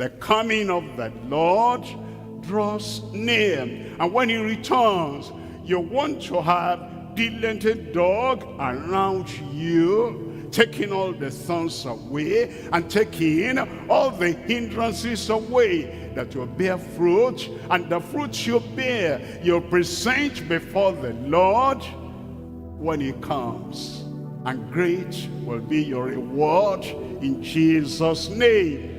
The coming of the Lord draws near. And when he returns, you want to have diligent dog around you, taking all the thorns away and taking all the hindrances away, that you bear fruit, and the fruit you bear you present before the Lord when he comes, and great will be your reward in Jesus' name.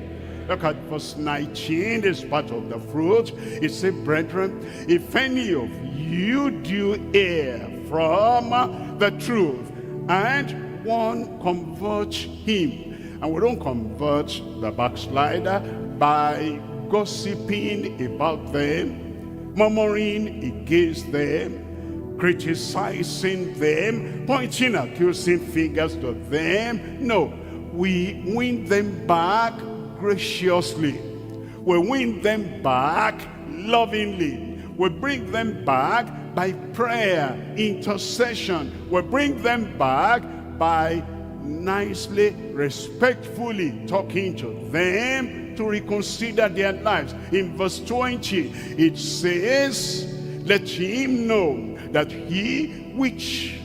Look at verse 19, this part of the fruit. It says, brethren, if any of you do err from the truth, and one convert him. And we don't convert the backslider by gossiping about them, murmuring against them, criticizing them, pointing accusing fingers to them. No, we win them back graciously. We win them back lovingly. We bring them back by prayer, intercession. We bring them back by nicely, respectfully talking to them to reconsider their lives. In verse 20, it says, let him know that he which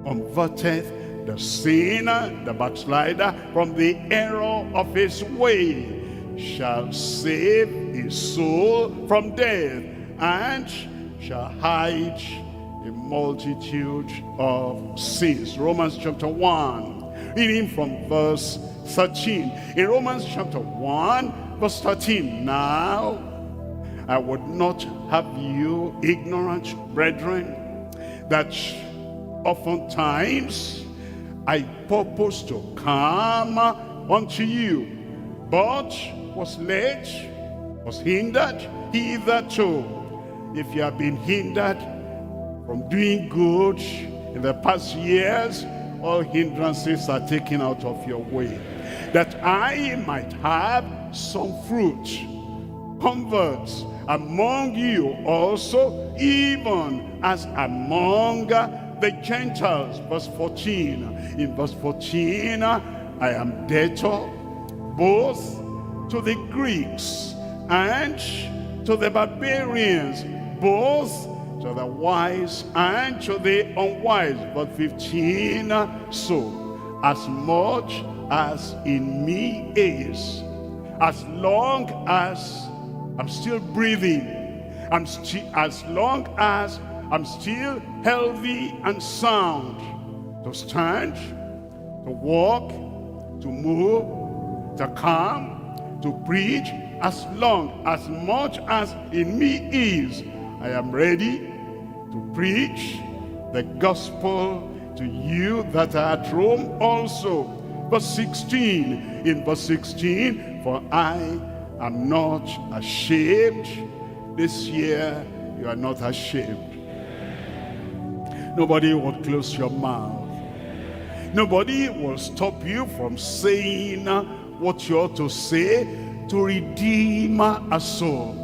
converteth the sinner, the backslider, from the error of his way, shall save his soul from death, and shall hide a multitude of sins. Romans chapter 1, reading from verse 13. In Romans chapter 1, verse 13, now I would not have you ignorant, brethren, that oftentimes I purpose to come unto you, but was led, was hindered hitherto. If you have been hindered from doing good in the past years, all hindrances are taken out of your way, that I might have some fruit, converts among you also, even as among the Gentiles. Verse 14. In verse 14, I am debtor both to the Greeks and to the barbarians, both to the wise and to the unwise. Verse 15, so as much as in me is, as long as I'm still breathing, as long as I'm still healthy and sound, to stand, to walk, to move, to come, to preach, as much as in me is, I am ready to preach the gospel to you that are at Rome also. Verse 16, in verse 16, for I am not ashamed. This year, you are not ashamed. Nobody will close your mouth. Nobody will stop you from saying what you ought to say to redeem a soul,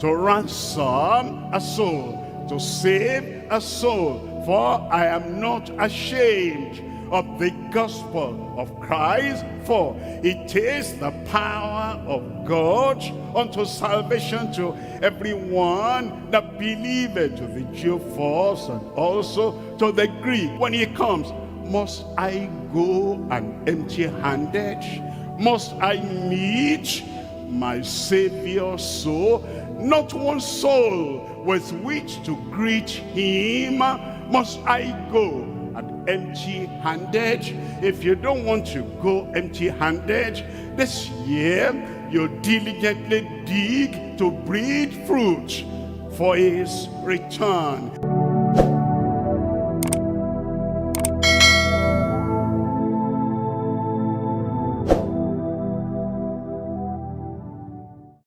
to ransom a soul, to save a soul. For I am not ashamed of the gospel of Christ, for it is the power of God unto salvation to everyone that believeth, to the Jew first and also to the Greek. When he comes, must I go and empty-handed? Must I meet my Savior so? Not one soul with which to greet him must I go and empty-handed. If you don't want to go empty-handed, this year you diligently dig to breed fruit for his return.